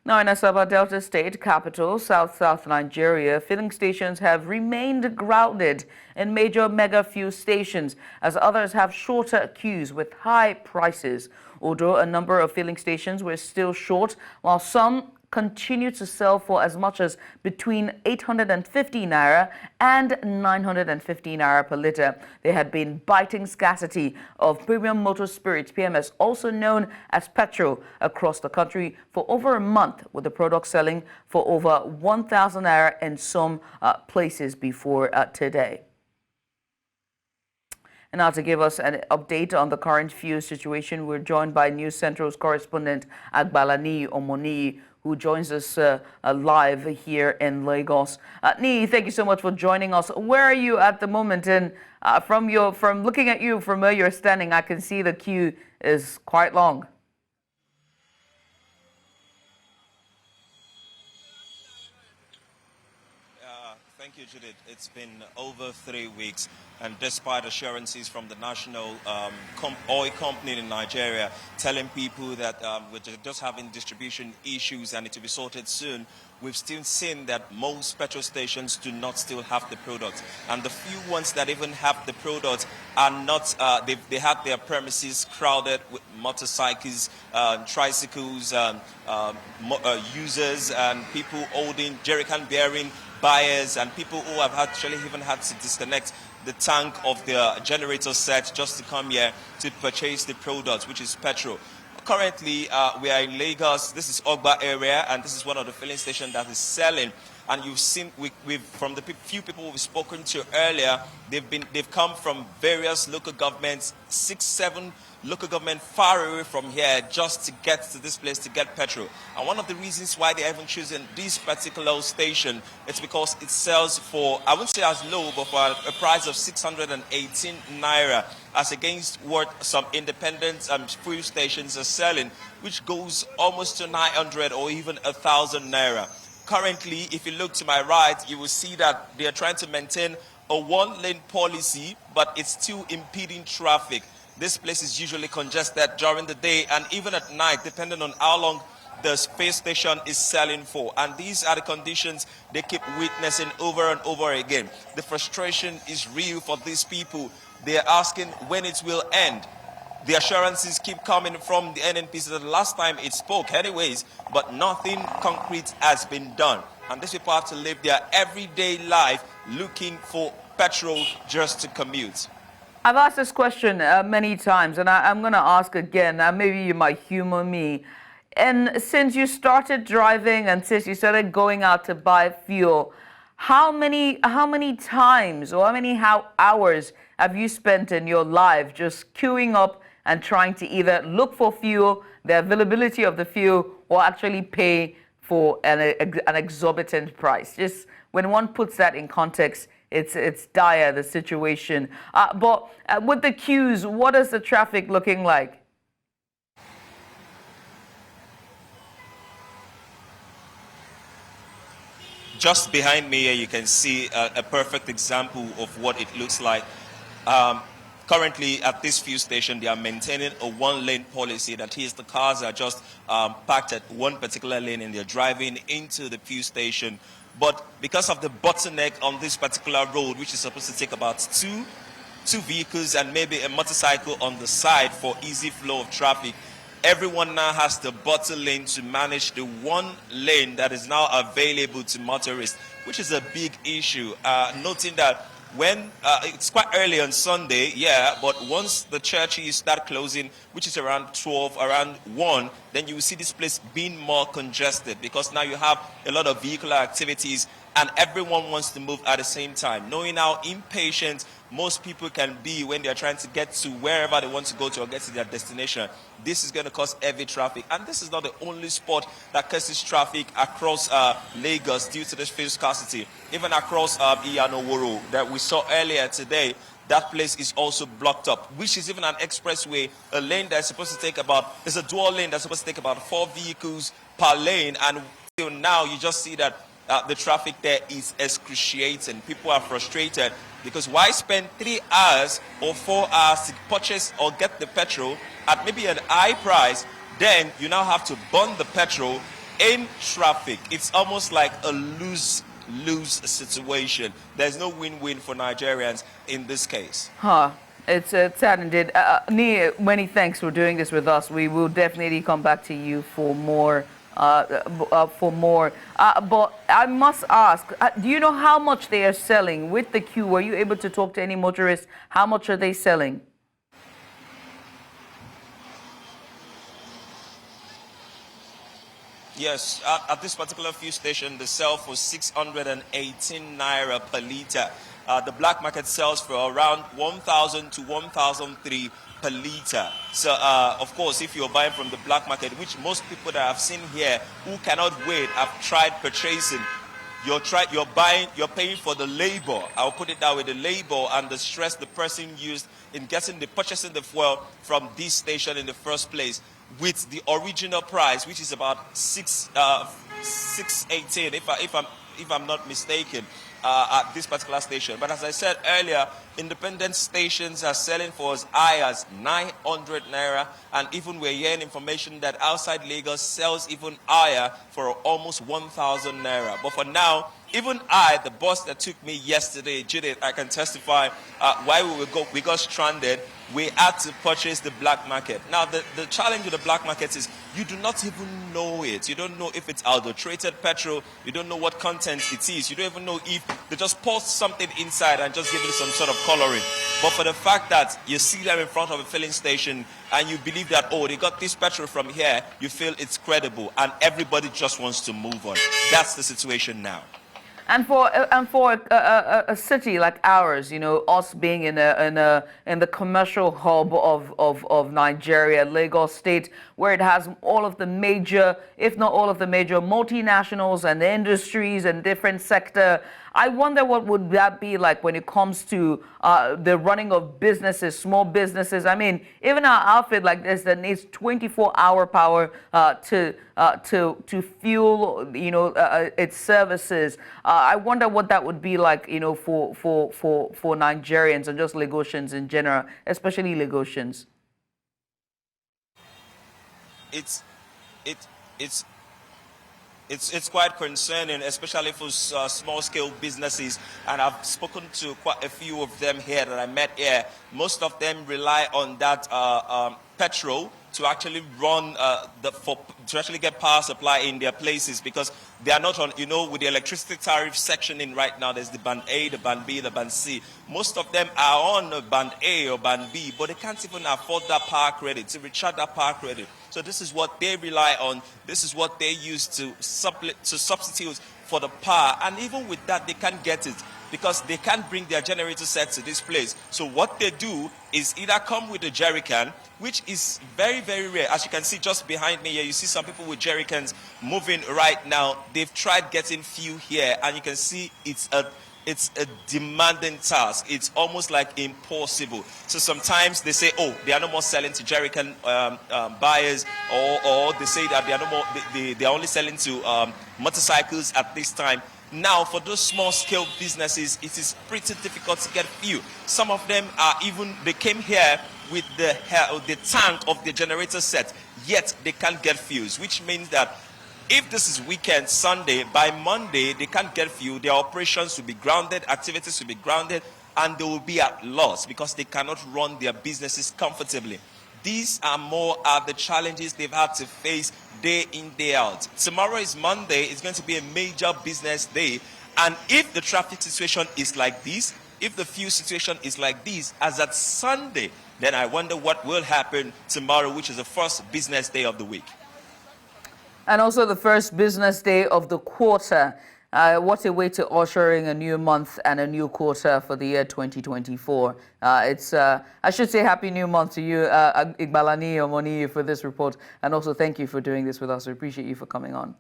Now, in Asaba Delta State capital, South Nigeria, filling stations have remained crowded in major mega fuel stations as others have shorter queues with high prices. Although a number of filling stations were still short, while some continue to sell for as much as between 850 naira and 950 naira per litre. There had been biting scarcity of premium motor spirits, PMS, also known as petrol, across the country for over a month, with the product selling for over 1,000 naira in some places before today. And now to give us an update on the current fuel situation, we're joined by News Central's correspondent Agbalani Omoni, who joins us live here in Lagos. Ni, thank you so much for joining us. Where are you at the moment? And from looking at you from where you're standing, I can see the queue is quite long. Thank you, Judith. It's been over 3 weeks, and despite assurances from the national oil company in Nigeria telling people that we're just having distribution issues and it will be sorted soon, we've still seen that most petrol stations do not still have the product. And the few ones that even have the product are not, they have their premises crowded with motorcycles, tricycles, users, and people holding jerrycan-bearing buyers, and people who have actually even had to disconnect the tank of their generator set just to come here to purchase the product, which is petrol. Currently, we are in Lagos. This is Ogba area, and this is one of the filling stations that is selling. And you've seen, from the few people we've spoken to earlier, they've come from various local governments, 6, 7 local government far away from here just to get to this place to get petrol. And one of the reasons why they haven't chosen this particular station, it's because it sells for, I wouldn't say as low, but for a price of 618 naira, as against what some independent fuel stations are selling, which goes almost to 900 or even 1,000 naira. Currently, if you look to my right, you will see that they are trying to maintain a one-lane policy, but it's still impeding traffic. This place is usually congested during the day and even at night, depending on how long the space station is selling for. And these are the conditions they keep witnessing over and over again. The frustration is real for these people. They are asking when it will end. The assurances keep coming from the NNPC the last time it spoke anyways, but nothing concrete has been done. And these people have to live their everyday life looking for petrol just to commute. I've asked this question many times, and I'm going to ask again. Maybe you might humor me. And since you started driving and since you started going out to buy fuel, how many times or how many hours have you spent in your life just queuing up and trying to either look for fuel, the availability of the fuel, or actually pay for an exorbitant price? Just when one puts that in context, it's dire, the situation. But with the queues, what is the traffic looking like? Just behind me here, you can see a perfect example of what it looks like. Currently, at this fuel station, they are maintaining a one-lane policy. That is, the cars are just parked at one particular lane and they're driving into the fuel station. But because of the bottleneck on this particular road, which is supposed to take about two vehicles and maybe a motorcycle on the side for easy flow of traffic, everyone now has the bottle lane to manage the one lane that is now available to motorists, which is a big issue. Noting that when it's quite early on Sunday, yeah, but once the churches start closing, which is around 12, around 1, then you will see this place being more congested, because now you have a lot of vehicular activities and everyone wants to move at the same time. Knowing how impatient most people can be when they're trying to get to wherever they want to go to or get to their destination, this is going to cause heavy traffic. And this is not the only spot that causes traffic across Lagos due to this fuel scarcity. Even across Iyanoworo that we saw earlier today, that place is also blocked up, which is even an expressway, a lane that's supposed to take about, there's a dual lane that's supposed to take about 4 vehicles per lane. And till now, you just see that the traffic there is excruciating. People are frustrated because why spend 3 hours or 4 hours to purchase or get the petrol at maybe an high price, then you now have to burn the petrol in traffic. It's almost like a lose-lose situation. There's no win-win for Nigerians in this case. Huh. It's sad indeed. Nia, many thanks for doing this with us. We will definitely come back to you for more. But I must ask, do you know how much they are selling with the queue? Were you able to talk to any motorists? How much are they selling? Yes, at this particular fuel station, they sell for 618 naira per liter. The black market sells for around 1,000 to 1,003 per liter. So, of course, if you're buying from the black market, which most people that I've seen here who cannot wait have tried purchasing, you're paying for the labor. I'll put it that way, the labor and the stress the person used in purchasing the fuel from this station in the first place, with the original price, which is about 618, if I'm not mistaken, at this particular station. But as I said earlier, independent stations are selling for as high as 900 naira, and even we're hearing information that outside Lagos sells even higher for almost 1,000 naira. But for now, even the boss that took me yesterday, Judith, I can testify, why we got stranded. We had to purchase the black market. Now, the challenge with the black market is you do not even know it. You don't know if it's adulterated petrol. You don't know what content it is. You don't even know if they just pour something inside and just give it some sort of coloring. But for the fact that you see them in front of a filling station and you believe that, oh, they got this petrol from here, you feel it's credible, and everybody just wants to move on. That's the situation now. And for a city like ours, you know, us being in the commercial hub of Nigeria, Lagos State, where it has all of the major, if not all of the major multinationals and industries and different sector, I wonder what would that be like when it comes to the running of businesses, small businesses. I mean, even our outfit like this that needs 24-hour power to fuel, you know, its services. I wonder what that would be like, you know, for Nigerians and just Lagosians in general, especially Lagosians. It's quite concerning, especially for small-scale businesses, and I've spoken to quite a few of them here that I met here. Most of them rely on that petrol to actually run to actually get power supply in their places, because they are not on, you know, with the electricity tariff sectioning right now. There's the band A, the band B, the band C. Most of them are on band A or band B, but they can't even afford that power credit, to recharge that power credit. So this is what they rely on. This is what they use to substitute for the power. And even with that, they can't get it because they can't bring their generator set to this place. So what they do is either come with a jerry can, which is very, very rare. As you can see just behind me here, you see some people with jerry cans moving right now. They've tried getting fuel here, and you can see it's a demanding task. It's almost like impossible. So sometimes they say, oh, they are no more selling to jerry can buyers, or they say that they are no more, they are only selling to motorcycles at this time. Now, for those small-scale businesses, it is pretty difficult to get fuel. Some of them are they came here with the tank of the generator set, yet they can't get fuels, which means that if this is weekend, Sunday, by Monday, they can't get fuel, their operations will be grounded, activities will be grounded, and they will be at loss because they cannot run their businesses comfortably. These are more the challenges they've had to face day in, day out. Tomorrow is Monday. It's going to be a major business day. And if the traffic situation is like this, if the fuel situation is like this, as at Sunday, then I wonder what will happen tomorrow, which is the first business day of the week. And also the first business day of the quarter. What a way to usher in a new month and a new quarter for the year 2024. I should say happy new month to you, Igbalani Omoni, for this report. And also thank you for doing this with us. We appreciate you for coming on.